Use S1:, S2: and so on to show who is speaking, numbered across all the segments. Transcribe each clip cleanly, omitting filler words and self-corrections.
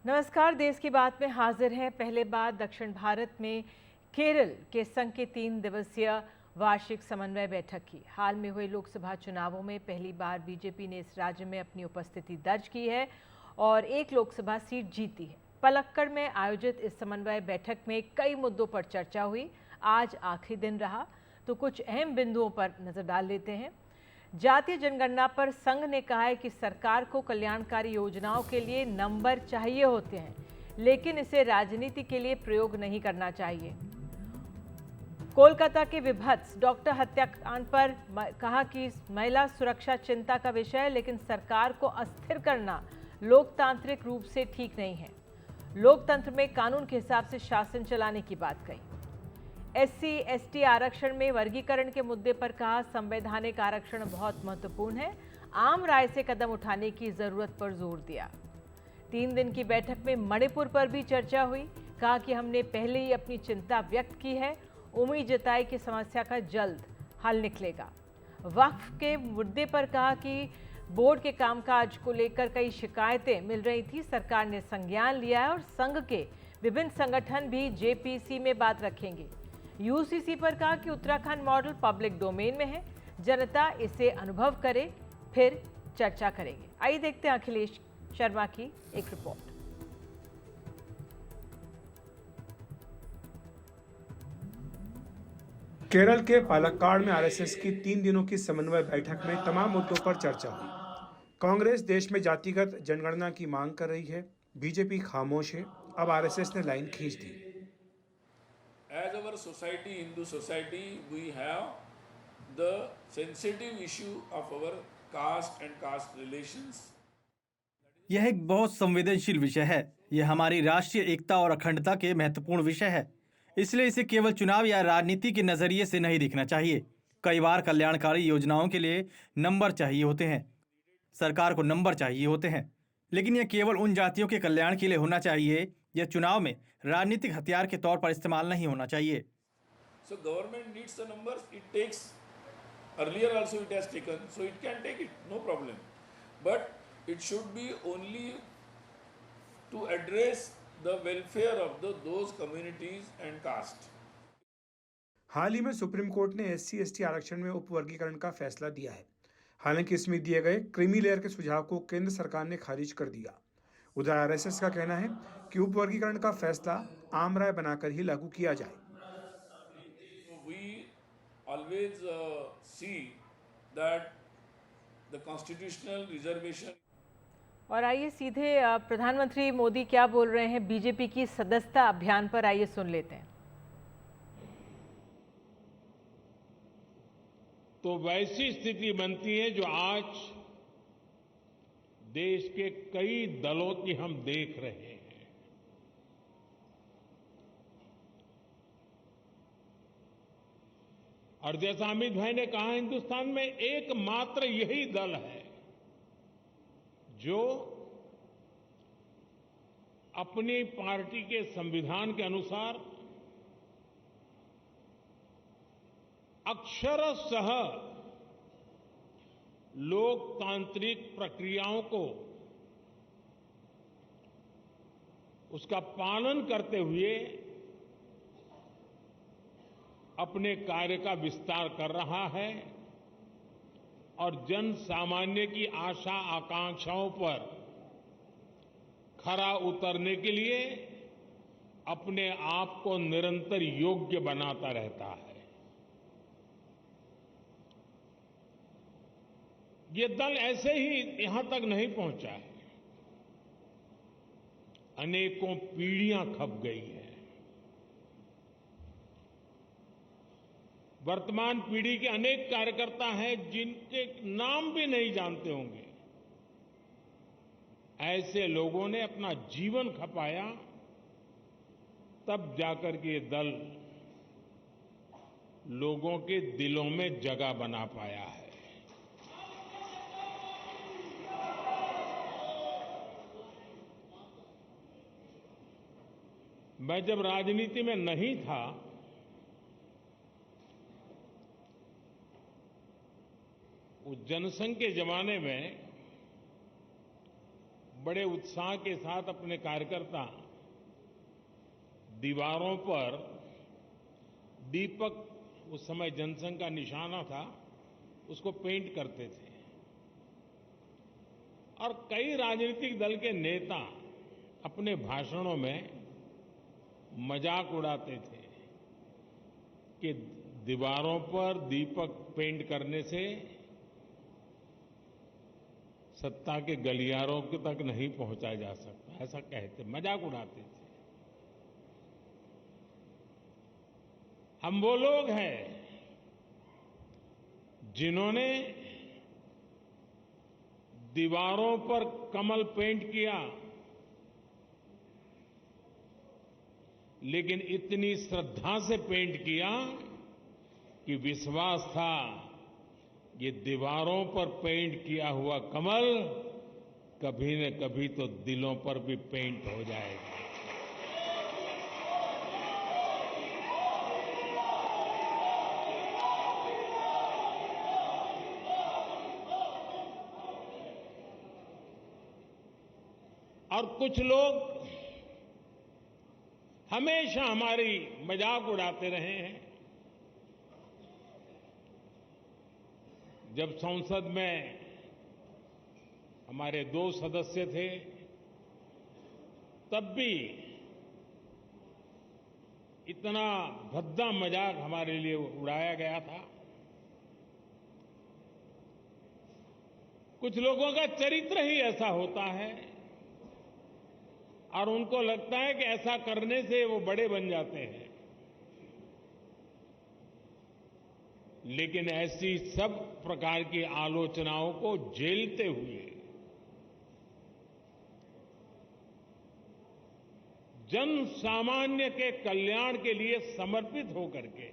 S1: नमस्कार। देश की बात में हाजिर है। पहले बार दक्षिण भारत में केरल के संघ के 3 दिवसीय वार्षिक समन्वय बैठक की। हाल में हुए लोकसभा चुनावों में पहली बार बीजेपी ने इस राज्य में अपनी उपस्थिति दर्ज की है और एक लोकसभा सीट जीती है। पलक्कड़ में आयोजित इस समन्वय बैठक में कई मुद्दों पर चर्चा हुई। आज आखिरी दिन रहा तो कुछ अहम बिंदुओं पर नजर डाल लेते हैं। जातीय जनगणना पर संघ ने कहा है कि सरकार को कल्याणकारी योजनाओं के लिए नंबर चाहिए होते हैं, लेकिन इसे राजनीति के लिए प्रयोग नहीं करना चाहिए। कोलकाता के विभत्स डॉक्टर हत्याकांड पर कहा कि महिला सुरक्षा चिंता का विषय है, लेकिन सरकार को अस्थिर करना लोकतांत्रिक रूप से ठीक नहीं है। लोकतंत्र में कानून के हिसाब से शासन चलाने की बात कही। SC/ST आरक्षण में वर्गीकरण के मुद्दे पर कहा, संवैधानिक आरक्षण बहुत महत्वपूर्ण है, आम राय से कदम उठाने की जरूरत पर जोर दिया। 3 दिन की बैठक में मणिपुर पर भी चर्चा हुई। कहा कि हमने पहले ही अपनी चिंता व्यक्त की है, उम्मीद जताई कि समस्या का जल्द हल निकलेगा। वक्फ के मुद्दे पर कहा कि बोर्ड के कामकाज को लेकर कई शिकायतें मिल रही थी, सरकार ने संज्ञान लिया है और संघ के विभिन्न संगठन भी JPC में बात रखेंगे। UCC पर कहा कि उत्तराखंड मॉडल पब्लिक डोमेन में है, जनता इसे अनुभव करे फिर चर्चा करेंगे। आइए देखते हैं अखिलेश शर्मा की एक रिपोर्ट।
S2: केरल के पालक्काड़ में RSS की 3 दिनों की समन्वय बैठक में तमाम मुद्दों पर चर्चा हुई। कांग्रेस देश में जातिगत जनगणना की मांग कर रही है, बीजेपी खामोश है। अब RSS ने लाइन खींच दी।
S3: As our society, Hindu society, we have the sensitive issue of our caste and caste relations.
S4: यह एक बहुत संवेदनशील विषय है। यह हमारी राष्ट्रीय एकता और अखंडता के महत्वपूर्ण विषय है, इसलिए इसे केवल चुनाव या राजनीति के नजरिए से नहीं देखना चाहिए। कई बार कल्याणकारी योजनाओं के लिए नंबर चाहिए होते हैं, सरकार को नंबर चाहिए होते हैं, लेकिन यह केवल उन जातियों के कल्याण के लिए होना चाहिए। यह चुनाव में राजनीतिक हथियार के तौर पर इस्तेमाल नहीं होना चाहिए।
S3: So government needs the numbers. It takes earlier also it has taken, so it can take it, no problem. But it should be only to address the welfare of those communities and caste.
S2: हाल ही में supreme court ने SC/ST आरक्षण में उपवर्गीकरण का फैसला दिया है। हालांकि इसमें दिए गए क्रीमी लेयर के सुझाव को केंद्र सरकार ने खारिज कर दिया। उधर RSS का कहना है कि उपवर्गीकरण का फैसला आम राय बनाकर ही लागू किया जाए।
S3: So we always see that the constitutional reservation.
S1: और आइए सीधे प्रधानमंत्री मोदी क्या बोल रहे हैं बीजेपी की सदस्यता अभियान पर, आइए सुन लेते हैं।
S5: तो वैसी स्थिति बनती है जो आज देश के कई दलों की हम देख रहे हैं। और जैसा अमित भाई ने कहा, हिंदुस्तान में एकमात्र यही दल है जो अपनी पार्टी के संविधान के अनुसार अक्षरशः लोकतांत्रिक प्रक्रियाओं को उसका पालन करते हुए अपने कार्य का विस्तार कर रहा है और जन सामान्य की आशा आकांक्षाओं पर खरा उतरने के लिए अपने आप को निरंतर योग्य बनाता रहता है। ये दल ऐसे ही यहां तक नहीं पहुंचा है, अनेकों पीढ़ियां खप गई है। वर्तमान पीढ़ी के अनेक कार्यकर्ता हैं जिनके नाम भी नहीं जानते होंगे। ऐसे लोगों ने अपना जीवन खपाया, तब जाकर के ये दल लोगों के दिलों में जगह बना पाया है। मैं जब राजनीति में नहीं था, उस जनसंघ के जमाने में बड़े उत्साह के साथ अपने कार्यकर्ता दीवारों पर दीपक, उस समय जनसंघ का निशाना था, उसको पेंट करते थे। और कई राजनीतिक दल के नेता अपने भाषणों में मजाक उड़ाते थे कि दीवारों पर दीपक पेंट करने से सत्ता के गलियारों तक नहीं पहुंचा जा सकता, ऐसा कहते, मजाक उड़ाते थे। हम वो लोग हैं जिन्होंने दीवारों पर कमल पेंट किया, लेकिन इतनी श्रद्धा से पेंट किया कि विश्वास था ये दीवारों पर पेंट किया हुआ कमल कभी न कभी तो दिलों पर भी पेंट हो जाएगा। और कुछ लोग हमेशा हमारी मजाक उड़ाते रहे हैं। जब संसद में हमारे 2 सदस्य थे, तब भी इतना भद्दा मजाक हमारे लिए उड़ाया गया था। कुछ लोगों का चरित्र ही ऐसा होता है और उनको लगता है कि ऐसा करने से वो बड़े बन जाते हैं। लेकिन ऐसी सब प्रकार की आलोचनाओं को झेलते हुए जन सामान्य के कल्याण के लिए समर्पित होकर के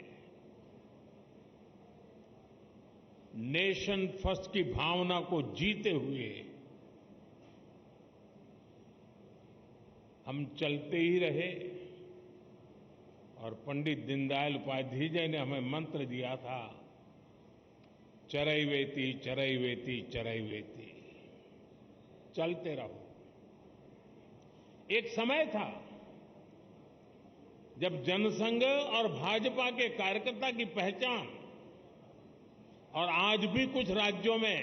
S5: नेशन फर्स्ट की भावना को जीते हुए हम चलते ही रहे। और पंडित दीनदयाल उपाध्याय जी ने हमें मंत्र दिया था, चरैवेति चरैवेति चरैवेति, चलते रहो। एक समय था जब जनसंघ और भाजपा के कार्यकर्ता की पहचान, और आज भी कुछ राज्यों में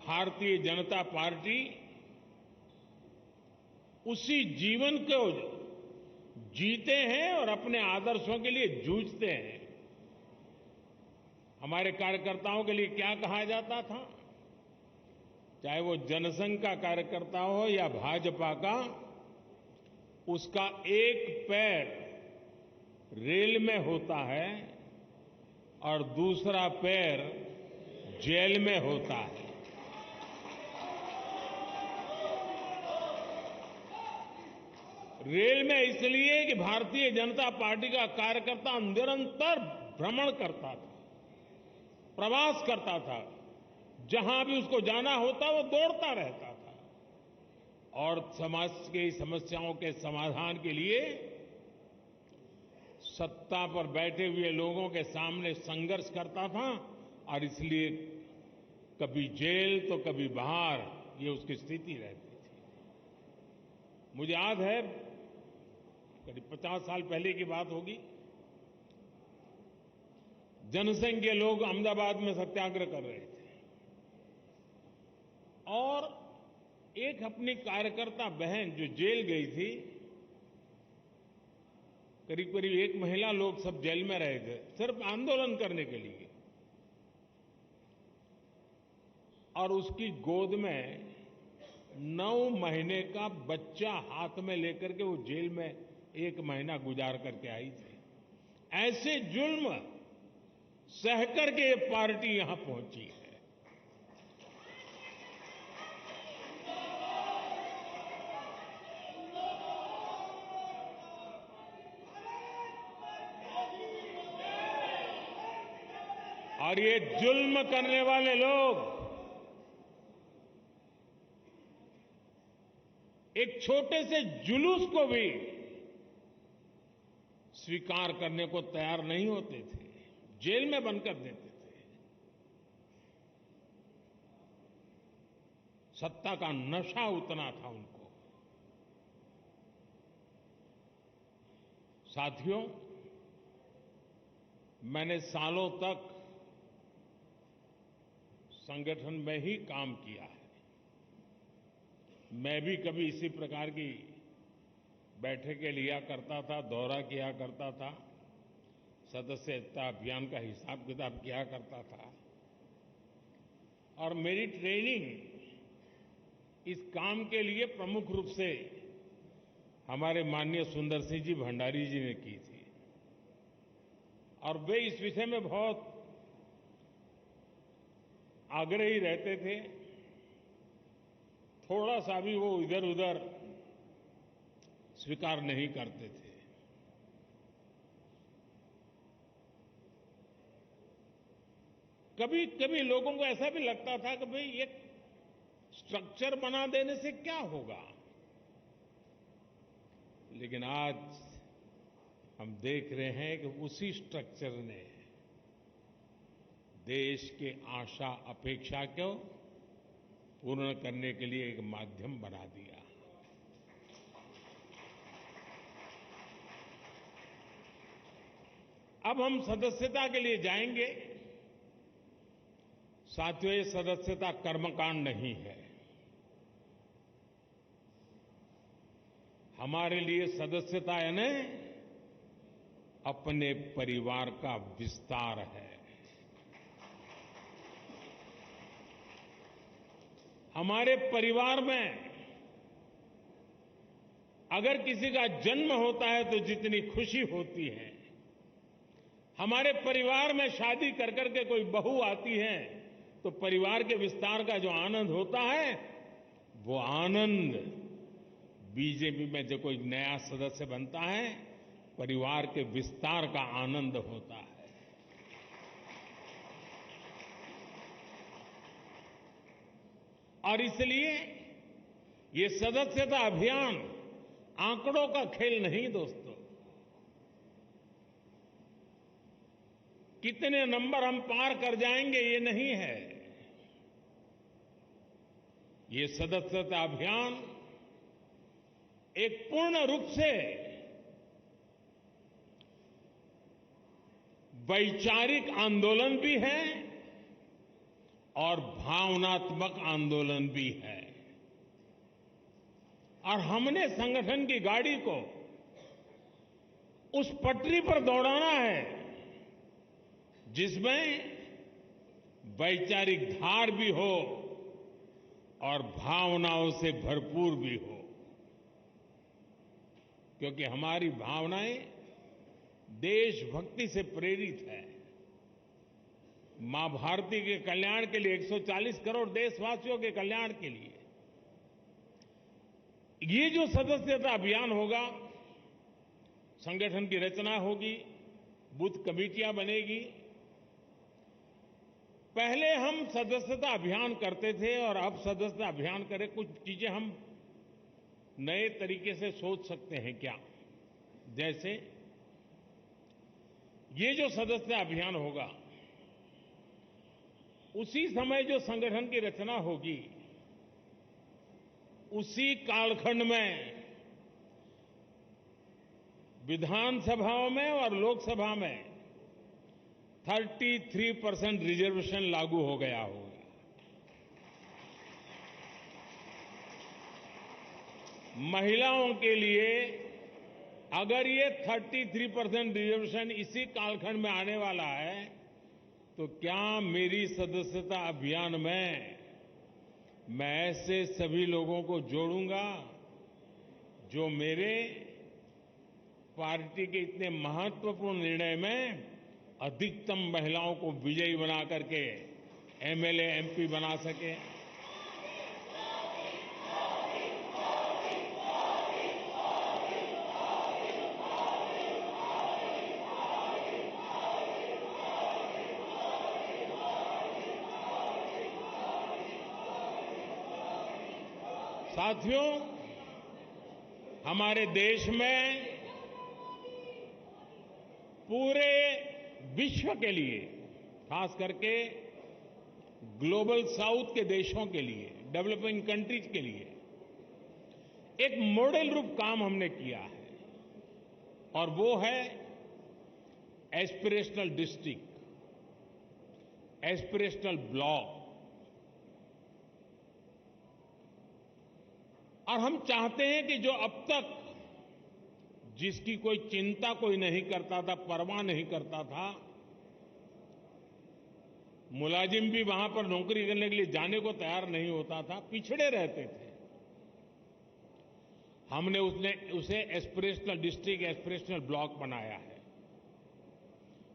S5: भारतीय जनता पार्टी उसी जीवन को जीते हैं और अपने आदर्शों के लिए जूझते हैं। हमारे कार्यकर्ताओं के लिए क्या कहा जाता था, चाहे वो जनसंघ का कार्यकर्ता हो या भाजपा का, उसका एक पैर रेल में होता है और दूसरा पैर जेल में होता है। रेल में इसलिए कि भारतीय जनता पार्टी का कार्यकर्ता निरंतर भ्रमण करता था, प्रवास करता था, जहां भी उसको जाना होता वो दौड़ता रहता था और समाज की समस्याओं के समाधान के लिए सत्ता पर बैठे हुए लोगों के सामने संघर्ष करता था। और इसलिए कभी जेल तो कभी बाहर, ये उसकी स्थिति रहती थी। मुझे याद है करीब 50 साल पहले की बात होगी, जनसंघ के लोग अहमदाबाद में सत्याग्रह कर रहे थे और एक अपनी कार्यकर्ता बहन जो जेल गई थी, करीब करीब 1 महीना लोग सब जेल में रहे थे सिर्फ आंदोलन करने के लिए, और उसकी गोद में 9 महीने का बच्चा हाथ में लेकर के वो जेल में 1 महीना गुजार करके आई थी। ऐसे जुल्म सहकर के ये पार्टी यहां पहुंची है। और ये जुल्म करने वाले लोग एक छोटे से जुलूस को भी स्वीकार करने को तैयार नहीं होते थे, जेल में बंद कर देते थे। सत्ता का नशा उतना था उनको। साथियों, मैंने सालों तक संगठन में ही काम किया है। मैं भी कभी इसी प्रकार की बैठकें लिया करता था, दौरा किया करता था, सदस्यता अभियान का हिसाब किताब किया करता था। और मेरी ट्रेनिंग इस काम के लिए प्रमुख रूप से हमारे माननीय सुंदर सिंह जी भंडारी जी ने की थी। और वे इस विषय में बहुत आग्रही रहते थे। थोड़ा सा भी वो इधर उधर स्वीकार नहीं करते थे। कभी कभी लोगों को ऐसा भी लगता था कि भाई एक स्ट्रक्चर बना देने से क्या होगा, लेकिन आज हम देख रहे हैं कि उसी स्ट्रक्चर ने देश के आशा अपेक्षा को पूर्ण करने के लिए एक माध्यम बना दिया। अब हम सदस्यता के लिए जाएंगे। साथियों, ये सदस्यता कर्मकांड नहीं है। हमारे लिए सदस्यता यानी अपने परिवार का विस्तार है। हमारे परिवार में अगर किसी का जन्म होता है तो जितनी खुशी होती है, हमारे परिवार में शादी कर करके कोई बहू आती है तो परिवार के विस्तार का जो आनंद होता है, वो आनंद बीजेपी में जो कोई नया सदस्य बनता है, परिवार के विस्तार का आनंद होता है। और इसलिए ये सदस्यता अभियान आंकड़ों का खेल नहीं दोस्तों। कितने नंबर हम पार कर जाएंगे ये नहीं है। ये सदस्यता अभियान एक पूर्ण रूप से वैचारिक आंदोलन भी है और भावनात्मक आंदोलन भी है। और हमने संगठन की गाड़ी को उस पटरी पर दौड़ाना है जिसमें वैचारिक धार भी हो और भावनाओं से भरपूर भी हो, क्योंकि हमारी भावनाएं देशभक्ति से प्रेरित है। मां भारती के कल्याण के लिए, 140 करोड़ देशवासियों के कल्याण के लिए ये जो सदस्यता अभियान होगा, संगठन की रचना होगी, बूथ कमेटियां बनेगी। पहले हम सदस्यता अभियान करते थे और अब सदस्यता अभियान करें। कुछ चीजें हम नए तरीके से सोच सकते हैं क्या? जैसे ये जो सदस्यता अभियान होगा, उसी समय जो संगठन की रचना होगी, उसी कालखंड में विधानसभाओं में और लोकसभा में 33% रिजर्वेशन लागू हो गया होगा। महिलाओं के लिए अगर ये 33% रिजर्वेशन इसी कालखंड में आने वाला है, तो क्या मेरी सदस्यता अभियान में मैं ऐसे सभी लोगों को जोड़ूंगा जो मेरे पार्टी के इतने महत्वपूर्ण निर्णय में अधिकतम महिलाओं को विजयी बना करके एमएलए, एमपी बना सके। साथियों, हमारे देश में पूरे विश्व के लिए, खास करके ग्लोबल साउथ के देशों के लिए, डेवलपिंग कंट्रीज के लिए एक मॉडल रूप काम हमने किया है और वो है एस्पिरेशनल डिस्ट्रिक्ट, एस्पिरेशनल ब्लॉक। और हम चाहते हैं कि जो अब तक जिसकी कोई चिंता कोई नहीं करता था, परवाह नहीं करता था, मुलाजिम भी वहां पर नौकरी करने के लिए जाने को तैयार नहीं होता था, पिछड़े रहते थे, हमने उसे एस्पिरेशनल डिस्ट्रिक्ट, एस्पिरेशनल ब्लॉक बनाया है।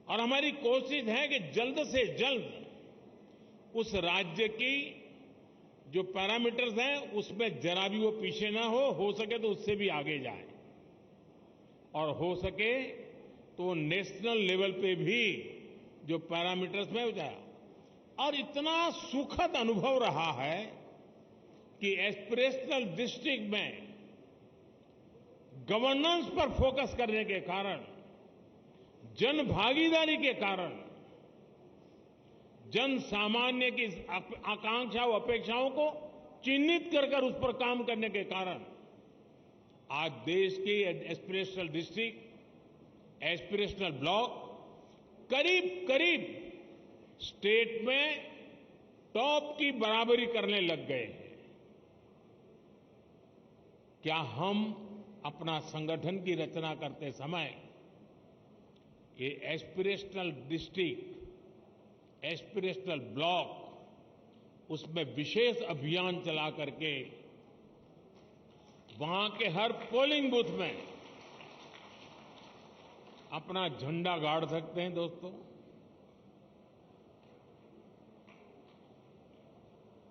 S5: और हमारी कोशिश है कि जल्द से जल्द उस राज्य की जो पैरामीटर्स हैं उसमें जरा भी वो पीछे ना हो सके तो उससे भी आगे जाए, और हो सके तो नेशनल लेवल पे भी जो पैरामीटर्स में हो जाए। और इतना सुखद अनुभव रहा है कि एस्पिरेशनल डिस्ट्रिक्ट में गवर्नेंस पर फोकस करने के कारण, जन भागीदारी के कारण, जन सामान्य की आकांक्षाओं, अपेक्षाओं को चिन्हित कर उस पर काम करने के कारण आज देश के एस्पिरेशनल डिस्ट्रिक्ट, एस्पिरेशनल ब्लॉक करीब करीब स्टेट में टॉप की बराबरी करने लग गए हैं। क्या हम अपना संगठन की रचना करते समय ये एस्पिरेशनल डिस्ट्रिक्ट, एस्पिरेशनल ब्लॉक, उसमें विशेष अभियान चला करके वहां के हर पोलिंग बूथ में अपना झंडा गाड़ सकते हैं दोस्तों?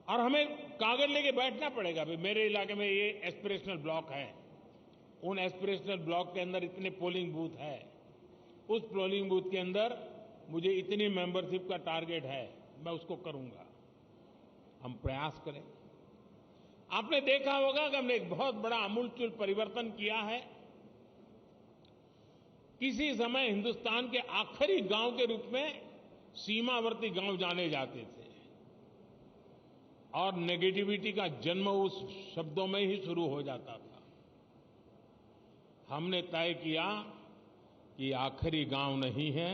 S5: और हमें कागज लेके बैठना पड़ेगा, भाई मेरे इलाके में ये एस्पिरेशनल ब्लॉक है, उन एस्पिरेशनल ब्लॉक के अंदर इतने पोलिंग बूथ है, उस पोलिंग बूथ के अंदर मुझे इतनी मेंबरशिप का टारगेट है, मैं उसको करूंगा। हम प्रयास करें। आपने देखा होगा कि हमने एक बहुत बड़ा आमूलचूल परिवर्तन किया है। किसी समय हिंदुस्तान के आखिरी गांव के रूप में सीमावर्ती गांव जाने जाते थे और नेगेटिविटी का जन्म उस शब्दों में ही शुरू हो जाता था। हमने तय किया कि आखिरी गांव नहीं है,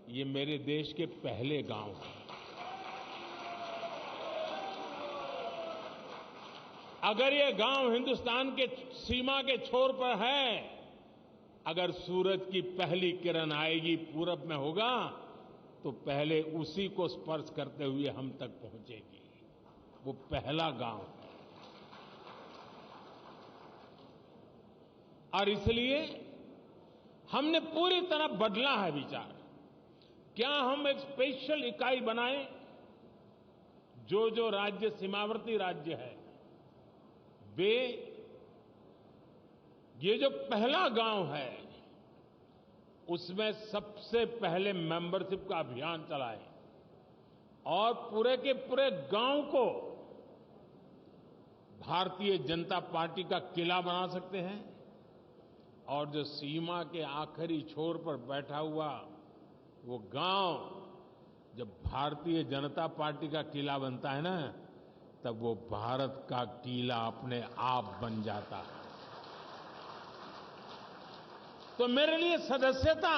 S5: ये मेरे देश के पहले गांव हैं। अगर ये गांव हिंदुस्तान के सीमा के छोर पर है, अगर सूरज की पहली किरण आएगी, पूरब में होगा, तो पहले उसी को स्पर्श करते हुए हम तक पहुंचेगी। वो पहला गांव है। और इसलिए हमने पूरी तरह बदला है विचार। क्या हम एक स्पेशल इकाई बनाएं? जो राज्य सीमावर्ती राज्य है, वे ये जो पहला गांव है उसमें सबसे पहले मेंबरशिप का अभियान चलाएं और पूरे के पूरे गांव को भारतीय जनता पार्टी का किला बना सकते हैं। और जो सीमा के आखिरी छोर पर बैठा हुआ वो गांव जब भारतीय जनता पार्टी का किला बनता है ना, तब वो भारत का किला अपने आप बन जाता है। तो मेरे लिए सदस्यता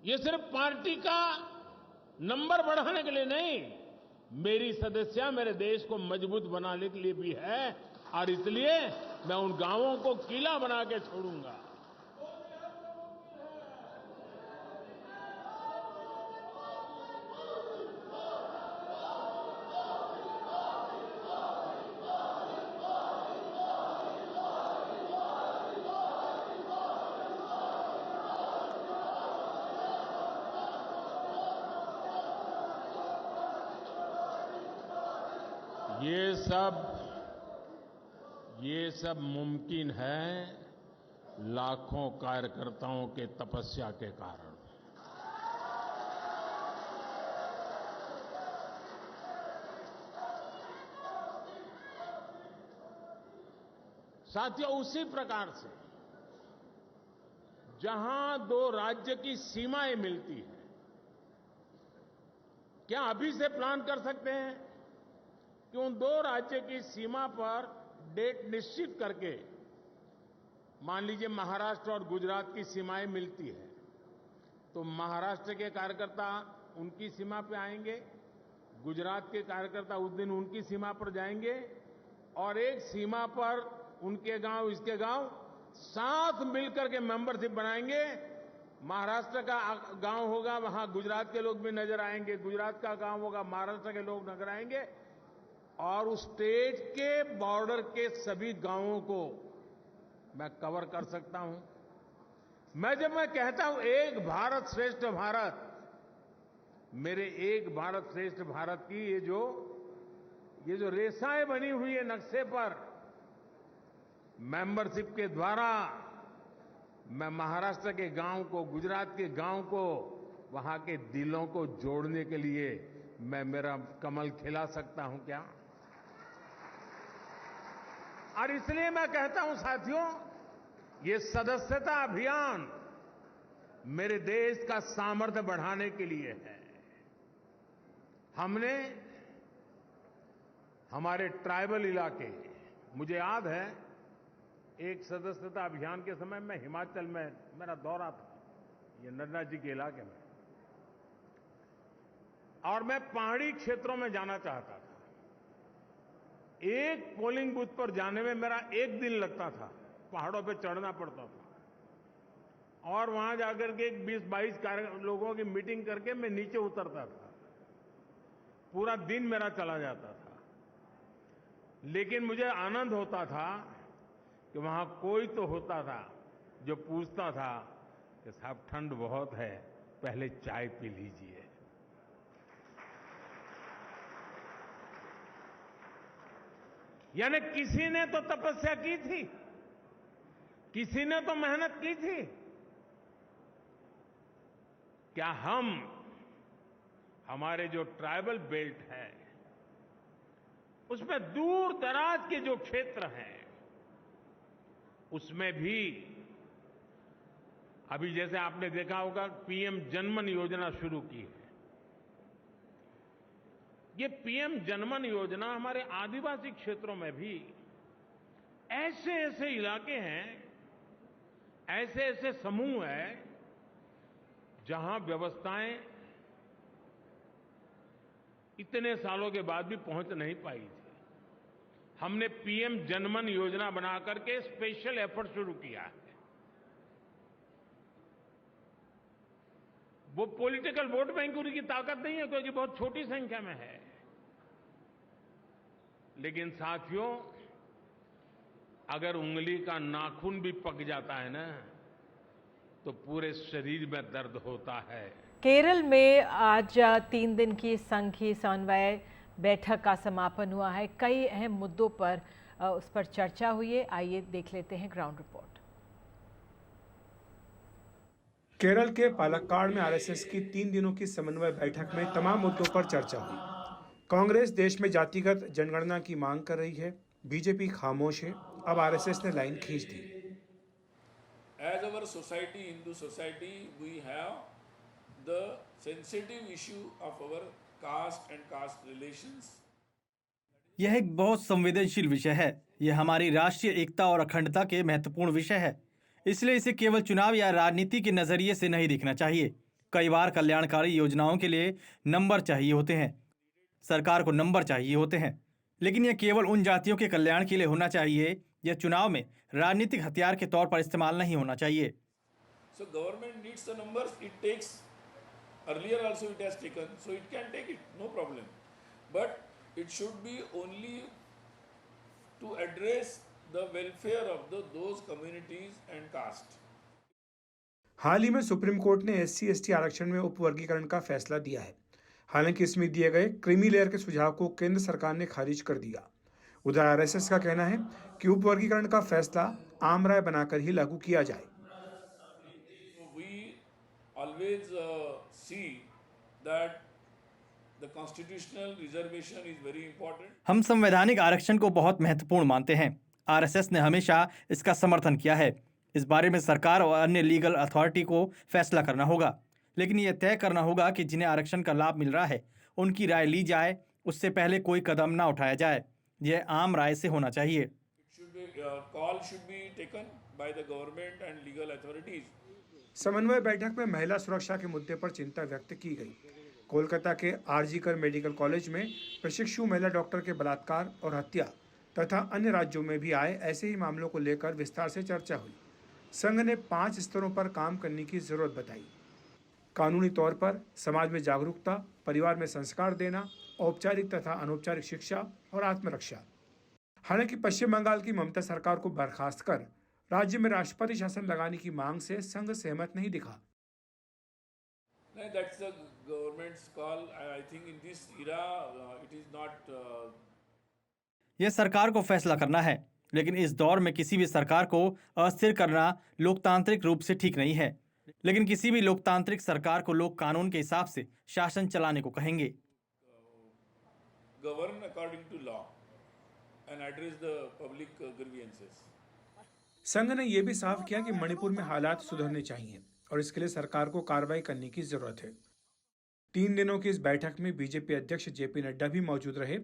S5: ये सिर्फ पार्टी का नंबर बढ़ाने के लिए नहीं, मेरी सदस्यता मेरे देश को मजबूत बनाने के लिए भी है। और इसलिए मैं उन गांवों को किला बना के छोड़ूंगा। ये सब मुमकिन है लाखों कार्यकर्ताओं के तपस्या के कारण। साथियों, उसी प्रकार से जहां दो राज्य की सीमाएं मिलती हैं, क्या अभी से प्लान कर सकते हैं कि उन दो राज्य की सीमा पर डेट निश्चित करके, मान लीजिए महाराष्ट्र और गुजरात की सीमाएं मिलती है, तो महाराष्ट्र के कार्यकर्ता उनकी सीमा पे आएंगे, गुजरात के कार्यकर्ता उस दिन उनकी सीमा पर जाएंगे और एक सीमा पर उनके गांव इसके गांव साथ मिलकर के मेंबरशिप बनाएंगे। महाराष्ट्र का गांव होगा, वहां गुजरात के लोग भी नजर आएंगे, गुजरात का गांव होगा, महाराष्ट्र के लोग नजर आएंगे और उस स्टेट के बॉर्डर के सभी गांवों को मैं कवर कर सकता हूं। जब मैं कहता हूं एक भारत श्रेष्ठ भारत, मेरे एक भारत श्रेष्ठ भारत की ये जो रेखाएं बनी हुई है नक्शे पर, मेंबरशिप के द्वारा मैं महाराष्ट्र के गांव को, गुजरात के गांव को, वहां के दिलों को जोड़ने के लिए मैं मेरा कमल खिला सकता हूं क्या? और इसलिए मैं कहता हूं साथियों, ये सदस्यता अभियान मेरे देश का सामर्थ्य बढ़ाने के लिए है। हमने हमारे ट्राइबल इलाके, मुझे याद है एक सदस्यता अभियान के समय मैं हिमाचल में मेरा दौरा था, ये नड्डा जी के इलाके में, और मैं पहाड़ी क्षेत्रों में जाना चाहता था। एक पोलिंग बूथ पर जाने में मेरा एक दिन लगता था, पहाड़ों पे चढ़ना पड़ता था और वहां जाकर के 20-22 लोगों की मीटिंग करके मैं नीचे उतरता था। पूरा दिन मेरा चला जाता था, लेकिन मुझे आनंद होता था कि वहां कोई तो होता था जो पूछता था कि साहब ठंड बहुत है, पहले चाय पी लीजिए। यानी किसी ने तो तपस्या की थी, किसी ने तो मेहनत की थी। क्या हमारे जो ट्राइबल बेल्ट है उसमें दूर दराज के जो क्षेत्र हैं उसमें भी अभी जैसे आपने देखा होगा पीएम जनमन योजना शुरू की है। ये पीएम जनमन योजना हमारे आदिवासी क्षेत्रों में भी ऐसे ऐसे इलाके हैं, ऐसे ऐसे समूह हैं जहां व्यवस्थाएं इतने सालों के बाद भी पहुंच नहीं पाई थी। हमने पीएम जनमन योजना बना करके स्पेशल एफर्ट शुरू किया है। वो पॉलिटिकल वोट बैंक की ताकत नहीं है क्योंकि बहुत छोटी संख्या में है, लेकिन साथियों अगर उंगली का नाखून भी पक जाता है ना तो पूरे शरीर में दर्द होता है।
S1: केरल में आज 3 दिन की संघीय समन्वय बैठक का समापन हुआ है। कई अहम मुद्दों पर उस पर चर्चा हुई है। आइए देख लेते हैं ग्राउंड रिपोर्ट।
S2: केरल के पालक्काड़ में आरएसएस की 3 दिनों की समन्वय बैठक में तमाम मुद्दों पर चर्चा हुई। कांग्रेस देश में जातिगत जनगणना की मांग कर रही है, बीजेपी खामोश है। अब आरएसएस ने लाइन खींच दी।
S3: As our society, Hindu society, we have the sensitive issue of our caste and caste relations.
S4: यह एक बहुत संवेदनशील विषय है। यह हमारी राष्ट्रीय एकता और अखंडता के महत्वपूर्ण विषय है। इसलिए इसे केवल चुनाव या राजनीति के नजरिए से नहीं देखना चाहिए। कई बार कल्याणकारी योजनाओं के लिए नंबर चाहिए होते हैं, सरकार को नंबर चाहिए होते हैं, लेकिन यह केवल उन जातियों के कल्याण के लिए होना चाहिए। यह चुनाव में राजनीतिक हथियार के तौर पर इस्तेमाल नहीं होना चाहिए।
S3: So government needs the numbers. It takes, earlier also it has taken, so it can take it, no problem. But it should be only to address the welfare of those communities and caste.
S2: हाल ही में supreme court ने SC/ST आरक्षण में उपवर्गीकरण का फैसला दिया है। हालांकि इसमें दिए गए क्रीमी लेयर के सुझाव को केंद्र सरकार ने खारिज कर दिया। उधर आरएसएस का कहना है कि उपवर्गीकरण का फैसला आम राय बनाकर ही लागू किया जाए।
S3: We always see that the constitutional reservation is very important.
S4: हम संवैधानिक आरक्षण को बहुत महत्वपूर्ण मानते हैं। आरएसएस ने हमेशा इसका समर्थन किया है। इस बारे में सरकार और अन्य लीगल अथॉरिटी को फैसला करना होगा, लेकिन यह तय करना होगा कि जिन्हें आरक्षण का लाभ मिल रहा है उनकी राय ली जाए, उससे पहले कोई कदम ना उठाया जाए। यह आम राय से होना चाहिए।
S3: Call should be taken by the government and legal authorities.
S2: समन्वय बैठक में महिला सुरक्षा के मुद्दे पर चिंता व्यक्त की गई। कोलकाता के आरजी-कर मेडिकल कॉलेज में प्रशिक्षु महिला डॉक्टर के बलात्कार और हत्या तथा अन्य राज्यों में भी आए ऐसे ही मामलों को लेकर विस्तार से चर्चा हुई। संघ ने 5 स्तरों पर काम करने की जरूरत बताई। कानूनी तौर पर समाज में जागरूकता, परिवार में संस्कार देना, औपचारिक तथा अनौपचारिक शिक्षा और आत्मरक्षा। हालांकि पश्चिम बंगाल की ममता सरकार को बर्खास्त कर राज्य में राष्ट्रपति शासन लगाने की मांग से संघ सहमत नहीं दिखा।
S3: No, that's the government's call. I think in this era, it is not.
S4: यह सरकार को फैसला करना है, लेकिन इस दौर में किसी भी सरकार को अस्थिर करना लोकतांत्रिक रूप से ठीक नहीं है। लेकिन किसी भी लोकतांत्रिक सरकार को लोग कानून के हिसाब से शासन चलाने को कहेंगे।
S3: Govern according to law and address the public grievances.
S2: संघ ने यह भी साफ किया कि मणिपुर में हालात सुधरने चाहिए और इसके लिए सरकार को कार्रवाई करने की जरूरत है। 3 दिनों की इस बैठक में बीजेपी अध्यक्ष जेपी नड्डा भी मौजूद रहे।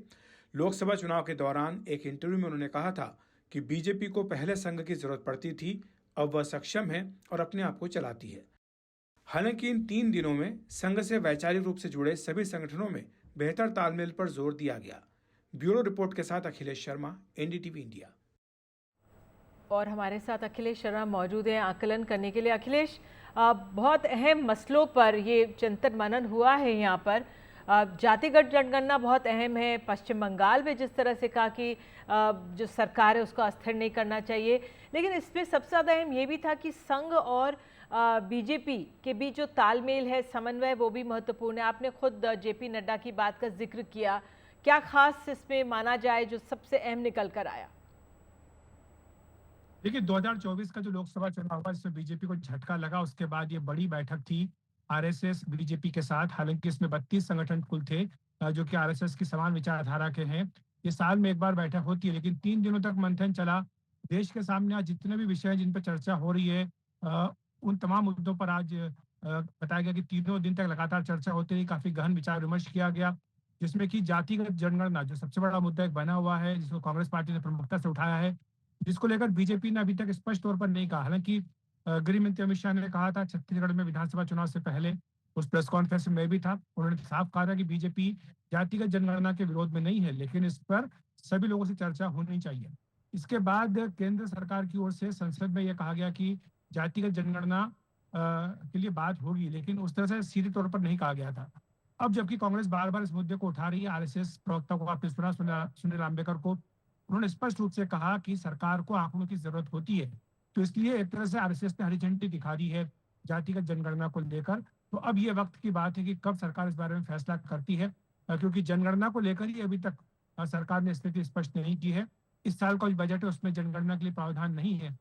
S2: लोकसभा चुनाव के दौरान एक इंटरव्यू में उन्होंने कहा था कि बीजेपी को पहले संघ की जरूरत पड़ती थी, अब वह सक्षम है और अपने आप को चलाती है। हालांकि इन 3 दिनों में संघ से वैचारिक रूप से जुड़े सभी संगठनों में बेहतर तालमेल पर जोर दिया गया। ब्यूरो रिपोर्ट के साथ अखिलेश शर्मा, एनडीटीवी इंडिया।
S1: और हमारे साथ अखिलेश शर्मा मौजूद हैं आकलन करने के लिए। अखिलेश, बहुत अहम मसलों पर ये चिंतन मनन हुआ है। यहाँ पर जातिगत जनगणना बहुत अहम है। पश्चिम बंगाल में जिस तरह से कहा कि जो सरकार है उसको अस्थिर नहीं करना चाहिए, लेकिन इसमें सबसे ज़्यादा अहम ये भी था कि संघ और बीजेपी के बीच जो तालमेल है, समन्वय, वो भी महत्वपूर्ण है। आपने खुद जेपी नड्डा की बात का जिक्र किया, क्या खास इसमें माना जाए जो सबसे अहम निकल कर आया?
S6: देखिए, 2024 का जो लोकसभा चुनाव हुआ जिसमें बीजेपी को झटका लगा, उसके बाद ये बड़ी बैठक थी आरएसएस बीजेपी के साथ। हालांकि इसमें 32 संगठन कुल थे जो कि आरएसएस की समान विचारधारा के हैं। ये साल में एक बार बैठक होती है, लेकिन 3 दिनों तक मंथन चला। देश के सामने आज जितने भी विषय जिन पर चर्चा हो रही है, उन तमाम मुद्दों पर आज बताया गया कि 3 दिन तक लगातार चर्चा होती रही। काफी गहन विचार विमर्श किया गया, जिसमें कि जातिगत जनगणना जो सबसे बड़ा मुद्दा एक बना हुआ है, जिसको कांग्रेस पार्टी ने प्रमुखता से उठाया है, जिसको लेकर बीजेपी ने अभी तक स्पष्ट तौर पर नहीं कहा। हालांकि गृह मंत्री अमित शाह ने कहा था छत्तीसगढ़ में विधानसभा चुनाव से पहले, उस प्रेस कॉन्फ्रेंस में भी था, उन्होंने साफ कहा था कि बीजेपी जातिगत जनगणना के विरोध में नहीं है, लेकिन इस पर सभी लोगों से चर्चा होनी चाहिए। इसके बाद केंद्र सरकार की ओर से संसद में यह कहा गया कि जातिगत जनगणना के लिए बात होगी, लेकिन उस तरह से सीधे तौर पर नहीं कहा गया था। अब जबकि कांग्रेस बार बार इस मुद्दे को उठा रही है, आरएसएस प्रवक्ता को आपने सुना, सुनील आम्बेकर को, उन्होंने स्पष्ट रूप से कहा कि सरकार को आंकड़ों की जरूरत होती है। तो इसलिए एक तरह से आरएसएस ने हरी झंडी दिखा दी है जातिगत जनगणना को लेकर। तो अब ये वक्त की बात है कि कब सरकार इस बारे में फैसला करती है, क्योंकि जनगणना को लेकर ही अभी तक सरकार ने स्थिति स्पष्ट नहीं की है। इस साल का जो बजट है उसमें जनगणना के लिए प्रावधान नहीं है।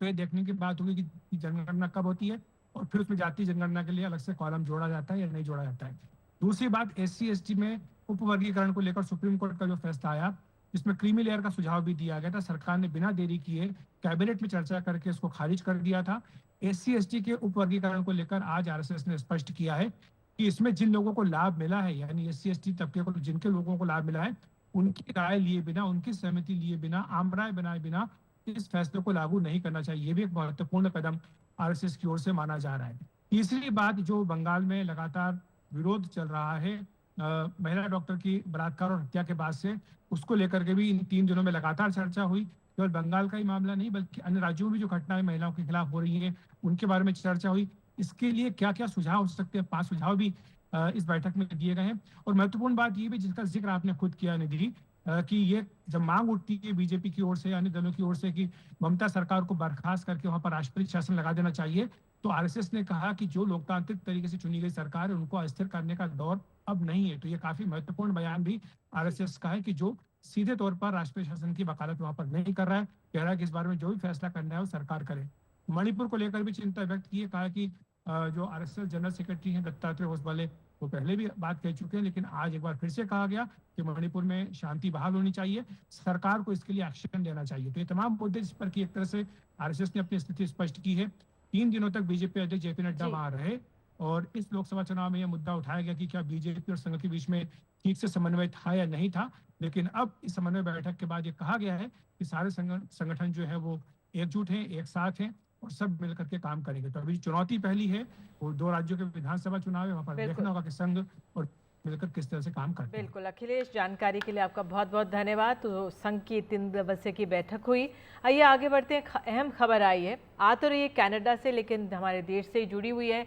S6: तो ये देखने की बात होगी कि जनगणना कब होती है और फिर उसमें जातीय जनगणना के लिए अलग से कॉलम जोड़ा जाता है या नहीं जोड़ा जाता है। दूसरी बात, SC/ST में उपवर्गीकरण को लेकर सुप्रीम कोर्ट का जो फैसला आया, जिसमें क्रीमी लेयर का सुझाव भी दिया गया था, सरकार ने बिना देरी किए कैबिनेट में चर्चा करके इसको खारिज कर दिया था। SC/ST के उपवर्गीकरण को लेकर आज आरएसएस ने स्पष्ट किया है कि इसमें जिन लोगों को लाभ मिला है, यानी SC/ST तबके को जिनके लोगों को लाभ मिला है, उनकी राय लिए बिना, उनकी सहमति लिए बिना, आम राय बनाए बिना इस फैसले को लागू नहीं करना चाहिए। ये भी एक महत्वपूर्ण कदम आरएसएस की ओर से माना जा रहा है। तीसरी बात, जो बंगाल में लगातार विरोध चल रहा है महिला डॉक्टर की बलात्कार और हत्या के बाद से, उसको लेकर के भी इन 3 दिनों में लगातार चर्चा हुई। केवल बंगाल का ही मामला नहीं, बल्कि अन्य राज्यों में जो घटनाएं महिलाओं के खिलाफ हो रही हैं, उनके बारे में चर्चा हुई। इसके लिए क्या क्या सुझाव हो सकते हैं, 5 सुझाव भी इस बैठक में दिए गए हैं। और महत्वपूर्ण बात ये भी, जिसका जिक्र आपने खुद किया निधि, कि ये जब मांग उठती है बीजेपी की ओर से, अन्य दलों की ओर से, कि ममता सरकार को बर्खास्त करके वहां पर राष्ट्रपति शासन लगा देना चाहिए, तो आरएसएस ने कहा कि जो लोकतांत्रिक तरीके से चुनी गई सरकार है, उनको अस्थिर करने का दौर अब नहीं है। तो ये काफी महत्वपूर्ण बयान भी आरएसएस का है कि जो सीधे तौर पर राष्ट्रीय शासन की वकालत वहां पर नहीं कर रहा है, कह रहा है कि इस बारे में जो भी फैसला करना है वो सरकार करे। मणिपुर को लेकर भी चिंता व्यक्त की है, कहा कि जो आरएसएस जनरल सेक्रेटरी हैं दत्तात्रेय होसबले, वो पहले भी बात कह चुके हैं, लेकिन आज एक बार फिर से कहा गया कि मणिपुर में शांति बहाल होनी चाहिए, सरकार को इसके लिए एक्शन लेना चाहिए। तो ये तमाम मुद्दे जिस पर कि एक तरह से आरएसएस ने अपनी स्थिति स्पष्ट की है। 3 दिनों तक बीजेपी अध्यक्ष जेपी नड्डा वहां रहे और इस लोकसभा चुनाव में यह मुद्दा उठाया गया कि क्या बीजेपी और संघ के बीच में ठीक से समन्वय था या नहीं था। लेकिन अब इस समन्वय बैठक के बाद ये कहा गया है कि सारे संगठन जो है वो एकजुट हैं, एक साथ हैं और सब मिलकर के काम करेंगे। तो अभी चुनौती पहली है वो 2 राज्यों के विधानसभा चुनाव है, वहाँ पर देखना होगा कि संघ और मिलकर किस तरह से काम करते हैं।
S1: बिल्कुल अखिलेश, जानकारी के लिए आपका बहुत बहुत धन्यवाद। तो संघ की 3 दिवसीय की बैठक हुई। आइए आगे बढ़ते हैं। अहम खबर आई है, आ तो रही है कनाडा से लेकिन हमारे देश से ही जुड़ी हुई है।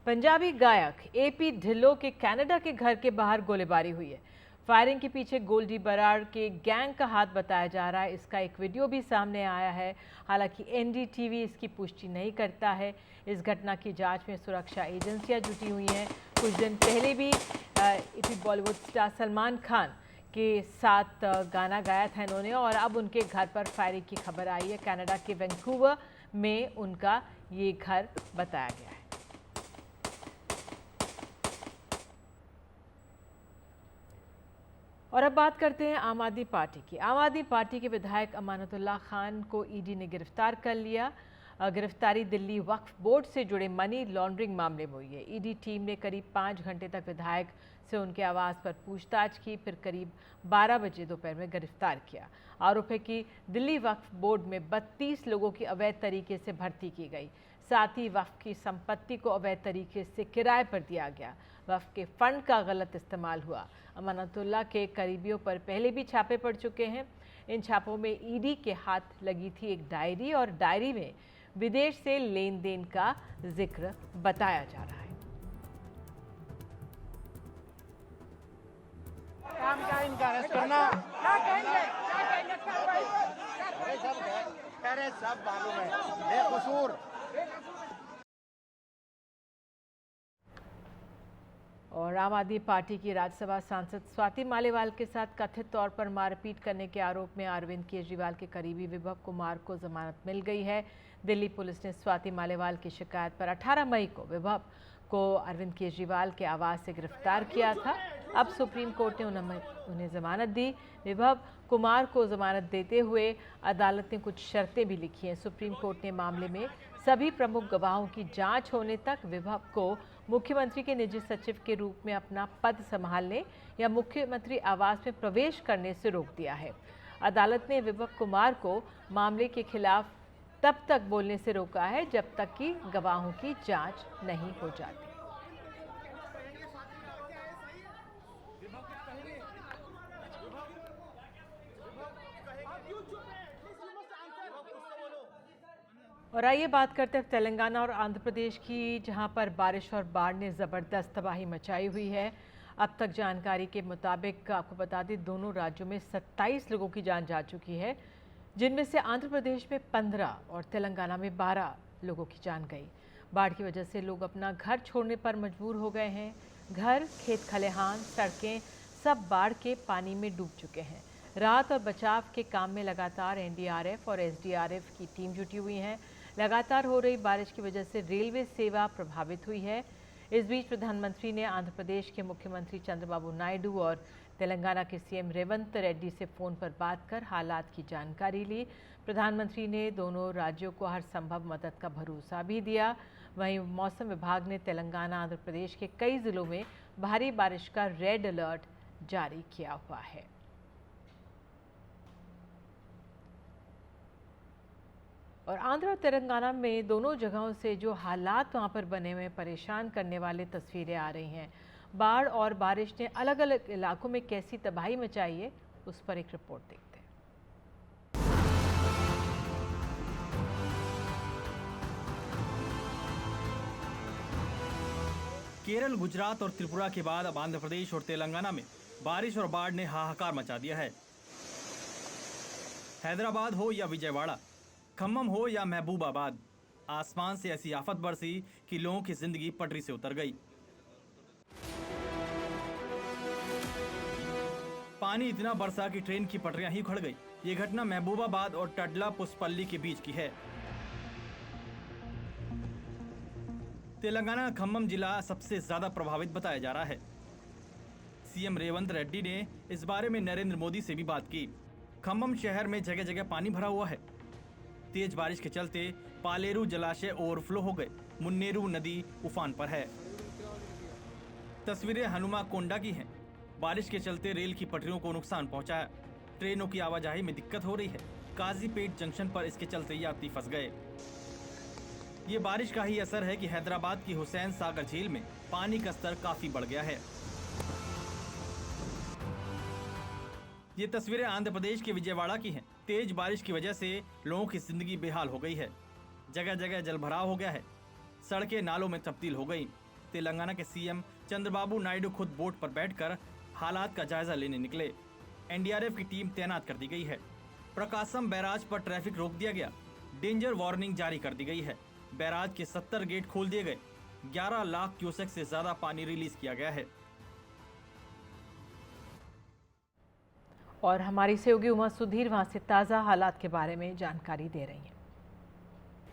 S1: पंजाबी गायक एपी ढिल्लों के कनाडा के घर के बाहर गोलीबारी हुई है। फायरिंग के पीछे गोल्डी बराड़ के गैंग का हाथ बताया जा रहा है। इसका एक वीडियो भी सामने आया है, हालांकि एनडीटीवी इसकी पुष्टि नहीं करता है। इस घटना की जांच में सुरक्षा एजेंसियां जुटी हुई हैं। कुछ दिन पहले भी एपी बॉलीवुड स्टार सलमान खान के साथ गाना गाया था इन्होंने, और अब उनके घर पर फायरिंग की खबर आई है। कनाडा के वैंकूवर में उनका ये घर बताया गया है। और अब बात करते हैं आम आदमी पार्टी की। आम आदमी पार्टी के विधायक अमानतुल्लाह खान को ईडी ने गिरफ्तार कर लिया। गिरफ्तारी दिल्ली वक्फ बोर्ड से जुड़े मनी लॉन्ड्रिंग मामले में हुई है। ईडी टीम ने करीब 5 घंटे तक विधायक से उनके आवास पर पूछताछ की, फिर करीब 12 बजे दोपहर में गिरफ्तार किया। आरोप है कि दिल्ली वक्फ बोर्ड में 32 लोगों की अवैध तरीके से भर्ती की गई। साथ ही वक्फ की संपत्ति को अवैध तरीके से किराए पर दिया गया। वक्फ के फंड का गलत इस्तेमाल हुआ। अमानतुल्लाह के करीबियों पर पहले भी छापे पड़ चुके हैं। इन छापों में ईडी के हाथ लगी थी एक डायरी, और डायरी में विदेश से लेन देन का जिक्र बताया जा रहा है।
S7: काम क्या इनका अरेस्ट करना, क्या कहेंगे अरे सब मालूम है बेकसूर।
S1: और आम आदमी पार्टी की राज्यसभा सांसद स्वाति मालीवाल के साथ कथित तौर पर मारपीट करने के आरोप में अरविंद केजरीवाल के करीबी विभव कुमार को जमानत मिल गई है। दिल्ली पुलिस ने स्वाति मालीवाल की शिकायत पर 18 मई को विभव को अरविंद केजरीवाल के आवास से गिरफ्तार किया था। अब सुप्रीम कोर्ट ने उन्हें जमानत दी। विभव कुमार को जमानत देते हुए अदालत ने कुछ शर्तें भी लिखी हैं। सुप्रीम कोर्ट ने मामले में सभी प्रमुख गवाहों की जांच होने तक विभव को मुख्यमंत्री के निजी सचिव के रूप में अपना पद संभालने या मुख्यमंत्री आवास में प्रवेश करने से रोक दिया है। अदालत ने विभव कुमार को मामले के खिलाफ तब तक बोलने से रोका है जब तक कि गवाहों की जांच नहीं हो जाती। और आइए बात करते हैं तेलंगाना और आंध्र प्रदेश की, जहां पर बारिश और बाढ़ ने ज़बरदस्त तबाही मचाई हुई है। अब तक जानकारी के मुताबिक आपको बता दें, दोनों राज्यों में 27 लोगों की जान जा चुकी है, जिनमें से आंध्र प्रदेश में 15 और तेलंगाना में 12 लोगों की जान गई। बाढ़ की वजह से लोग अपना घर छोड़ने पर मजबूर हो गए हैं। घर, खेत खलिहान, सड़कें सब बाढ़ के पानी में डूब चुके हैं। राहत और बचाव के काम में लगातार एनडीआरएफ और एसडीआरएफ की टीम जुटी हुई है। लगातार हो रही बारिश की वजह से रेलवे सेवा प्रभावित हुई है। इस बीच प्रधानमंत्री ने आंध्र प्रदेश के मुख्यमंत्री चंद्रबाबू नायडू और तेलंगाना के सीएम रेवंत रेड्डी से फ़ोन पर बात कर हालात की जानकारी ली। प्रधानमंत्री ने दोनों राज्यों को हर संभव मदद का भरोसा भी दिया। वहीं मौसम विभाग ने तेलंगाना, आंध्र प्रदेश के कई ज़िलों में भारी बारिश का रेड अलर्ट जारी किया हुआ है। और आंध्र और तेलंगाना में दोनों जगहों से जो हालात वहाँ पर बने हुए परेशान करने वाले तस्वीरें आ रही हैं। बाढ़ और बारिश ने अलग अलग इलाकों में कैसी तबाही मचाई है, उस पर एक रिपोर्ट देखते हैं।
S4: केरल, गुजरात और त्रिपुरा के बाद अब आंध्र प्रदेश और तेलंगाना में बारिश और बाढ़ ने हाहाकार मचा दिया है। हैदराबाद हो या विजयवाड़ा, खम्मम हो या महबूबाबाद, आसमान से ऐसी आफत बरसी कि लोगों की जिंदगी पटरी से उतर गई। पानी इतना बरसा कि ट्रेन की पटरियां ही उखड़ गई। ये घटना महबूबाबाद और टडला पुसपल्ली के बीच की है। तेलंगाना का खम्मम जिला सबसे ज्यादा प्रभावित बताया जा रहा है। सीएम रेवंत रेड्डी ने इस बारे में नरेंद्र मोदी से भी बात की। खम्मम शहर में जगह जगह पानी भरा हुआ है। तेज बारिश के चलते पालेरू जलाशय ओवरफ्लो हो गए। मुन्नेरू नदी उफान पर है। तस्वीरें हनुमा कोंडा की हैं। बारिश के चलते रेल की पटरियों को नुकसान पहुंचा है। ट्रेनों की आवाजाही में दिक्कत हो रही है। काजीपेट जंक्शन पर इसके चलते यात्री फंस गए। ये बारिश का ही असर है कि हैदराबाद की हुसैन सागर झील में पानी का स्तर काफी बढ़ गया है। ये तस्वीरें आंध्र प्रदेश के विजयवाड़ा की हैं। तेज बारिश की वजह से लोगों की जिंदगी बेहाल हो गई है। जगह जगह जलभराव हो गया है। सड़कें नालों में तब्दील हो गई। तेलंगाना के सीएम चंद्रबाबू नायडू खुद बोट पर बैठकर हालात का जायजा लेने निकले। एनडीआरएफ की टीम तैनात कर दी गई है। प्रकाशम बैराज पर ट्रैफिक रोक दिया गया। डेंजर वार्निंग जारी कर दी गई है। बैराज के 70 गेट खोल दिए गए। 11 लाख क्यूसेक से ज्यादा पानी रिलीज किया गया है।
S1: और हमारी सहयोगी उमा सुधीर वहां से ताज़ा हालात के बारे में जानकारी दे रही हैं।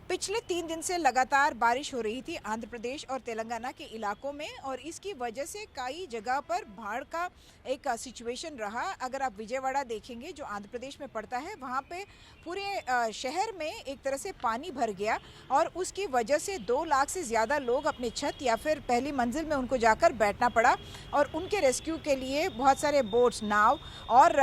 S8: पिछले 3 दिन से लगातार बारिश हो रही थी आंध्र प्रदेश और तेलंगाना के इलाकों में, और इसकी वजह से कई जगह पर बाढ़ का एक सिचुएशन रहा। अगर आप विजयवाड़ा देखेंगे जो आंध्र प्रदेश में पड़ता है, वहाँ पे पूरे शहर में एक तरह से पानी भर गया और उसकी वजह से 2 लाख से ज़्यादा लोग अपने छत या फिर पहली मंजिल में उनको जाकर बैठना पड़ा। और उनके रेस्क्यू के लिए बहुत सारे बोट्स, नाव और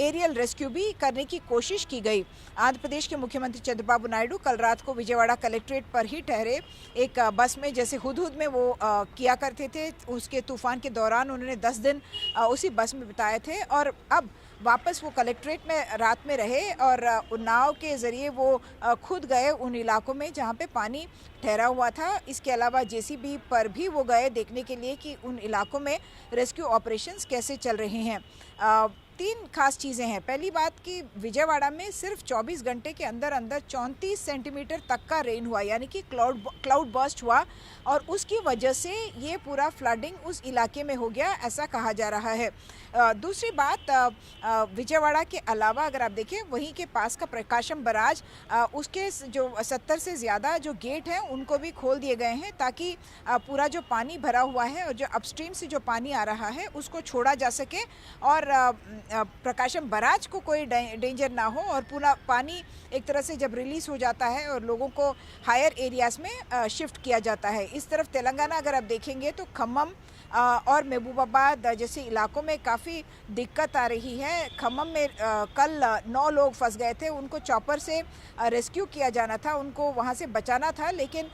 S8: एरियल रेस्क्यू भी करने की कोशिश की गई। आंध्र प्रदेश के मुख्यमंत्री चंद्रबाबू नायडू कल रात को विजयवाड़ा कलेक्ट्रेट पर ही ठहरे। एक बस में, जैसे हुदहुद में वो किया करते थे, उसके तूफान के दौरान उन्होंने 10 दिन उसी बस में बिताए थे और अब वापस वो कलेक्ट्रेट में रात में रहे और नाव के ज़रिए वो खुद गए उन इलाकों में जहाँ पे पानी ठहरा हुआ था। इसके अलावा जेसीबी पर भी वो गए देखने के लिए कि उन इलाकों में रेस्क्यू ऑपरेशंस कैसे चल रहे हैं। 3 खास चीज़ें हैं। पहली बात कि विजयवाड़ा में सिर्फ 24 घंटे के अंदर 34 सेंटीमीटर तक का रेन हुआ, यानी कि क्लाउड बर्स्ट हुआ और उसकी वजह से ये पूरा फ्लडिंग उस इलाके में हो गया, ऐसा कहा जा रहा है। दूसरी बात, विजयवाड़ा के अलावा अगर आप देखें वहीं के पास का प्रकाशम बैराज, उसके जो 70 से ज़्यादा जो गेट हैं उनको भी खोल दिए गए हैं ताकि पूरा जो पानी भरा हुआ है और जो अपस्ट्रीम से जो पानी आ रहा है उसको छोड़ा जा सके और प्रकाशम बैराज को कोई डेंजर ना हो और पूरा पानी एक तरह से जब रिलीज़ हो जाता है और लोगों को हायर एरियाज़ में शिफ्ट किया जाता है। इस तरफ तेलंगाना अगर आप देखेंगे तो खम्मम और महबूबाबाद जैसे इलाकों में काफ़ी दिक्कत आ रही है। खम्मम में कल 9 लोग फंस गए थे, उनको चॉपर से रेस्क्यू किया जाना था, उनको वहाँ से बचाना था, लेकिन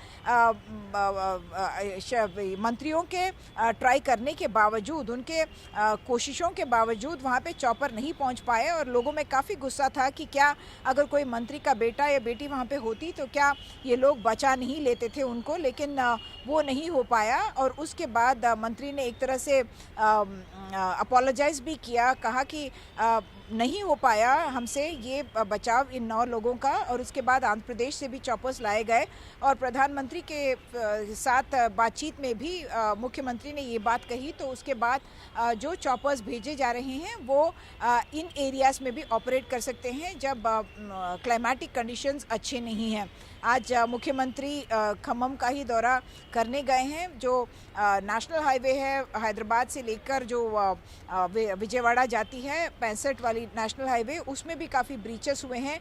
S8: मंत्रियों के ट्राई करने के बावजूद, उनके कोशिशों के बावजूद वहाँ पे चॉपर नहीं पहुँच पाए और लोगों में काफ़ी गुस्सा था कि क्या अगर कोई मंत्री का बेटा या बेटी वहाँ पे होती तो क्या ये लोग बचा नहीं लेते थे उनको, लेकिन वो नहीं हो पाया। और उसके बाद मंत्री ने एक तरह से अपोलोजाइज भी किया, कहा कि नहीं हो पाया हमसे ये बचाव इन 9 लोगों का। और उसके बाद आंध्र प्रदेश से भी चॉपर्स लाए गए और प्रधानमंत्री के साथ बातचीत में भी मुख्यमंत्री ने ये बात कही। तो उसके बाद जो चॉपर्स भेजे जा रहे हैं वो इन एरियाज़ में भी ऑपरेट कर सकते हैं जब क्लाइमेटिक कंडीशंस अच्छे नहीं हैं। आज मुख्यमंत्री खम्मम का ही दौरा करने गए हैं। जो नेशनल हाईवे है हैदराबाद से लेकर जो विजयवाड़ा जाती है 65 वाली नेशनल हाईवे, उसमें भी काफ़ी ब्रीचेस हुए हैं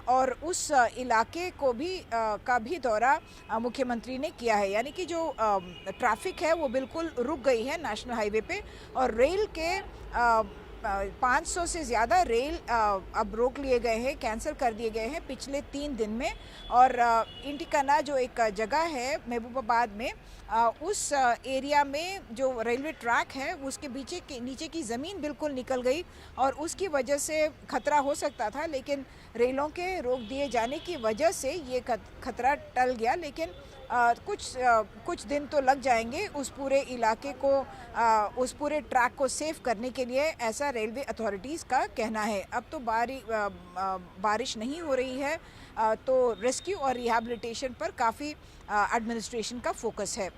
S8: और उस इलाके को भी का भी दौरा मुख्यमंत्री ने किया है। यानी कि जो ट्रैफिक है वो बिल्कुल रुक गई है नेशनल हाईवे पे और रेल के 500 से ज़्यादा रेल अब रोक लिए गए हैं, कैंसिल कर दिए गए हैं पिछले 3 दिन में। और इंटिकना जो एक जगह है महबूबाबाद में, उस एरिया में जो रेलवे ट्रैक है उसके नीचे की ज़मीन बिल्कुल निकल गई और उसकी वजह से खतरा हो सकता था, लेकिन रेलों के रोक दिए जाने की वजह से ये खतरा टल गया। लेकिन कुछ दिन तो लग जाएंगे उस पूरे इलाके को, उस पूरे ट्रैक को सेव करने के लिए, ऐसा रेलवे अथॉरिटीज़ का कहना है। अब तो बारिश नहीं हो रही है तो रेस्क्यू और रिहैबिलिटेशन पर काफ़ी एडमिनिस्ट्रेशन का फोकस है।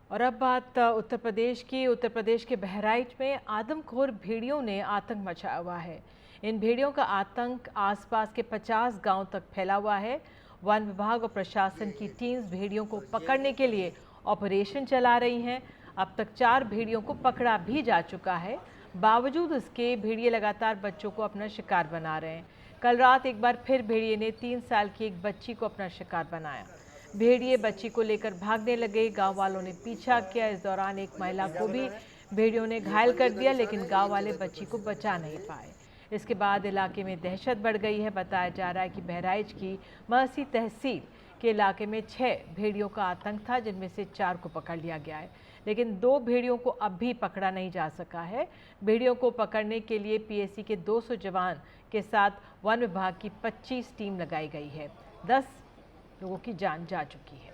S1: और अब बात उत्तर प्रदेश की। उत्तर प्रदेश के बहराइच में आदमखोर भेड़ियों ने आतंक मचाया हुआ है। इन भेड़ियों का आतंक आसपास के 50 गांव तक फैला हुआ है। वन विभाग और प्रशासन की टीम्स भेड़ियों को पकड़ने के लिए ऑपरेशन चला रही हैं। अब तक 4 भेड़ियों को पकड़ा भी जा चुका है। बावजूद इसके भेड़िए लगातार बच्चों को अपना शिकार बना रहे हैं। कल रात एक बार फिर भेड़िए ने 3 साल की एक बच्ची को अपना शिकार बनाया। भेड़िए बच्ची को लेकर भागने लगे। गांव वालों ने पीछा किया। इस दौरान एक महिला को भी भेड़ियों ने घायल कर दिया, लेकिन गांव वाले बच्ची को बचा नहीं पाए। इसके बाद इलाके में दहशत बढ़ गई है। बताया जा रहा है कि बहराइच की महसी तहसील के इलाके में 6 भेड़ियों का आतंक था, जिनमें से 4 को पकड़ लिया गया है, लेकिन 2 भेड़ियों को अब भी पकड़ा नहीं जा सका है। भेड़ियों को पकड़ने के लिए पीएसी के 200 जवान के साथ वन विभाग की 25 टीम लगाई गई है। 10 लोगों की जान जा चुकी है।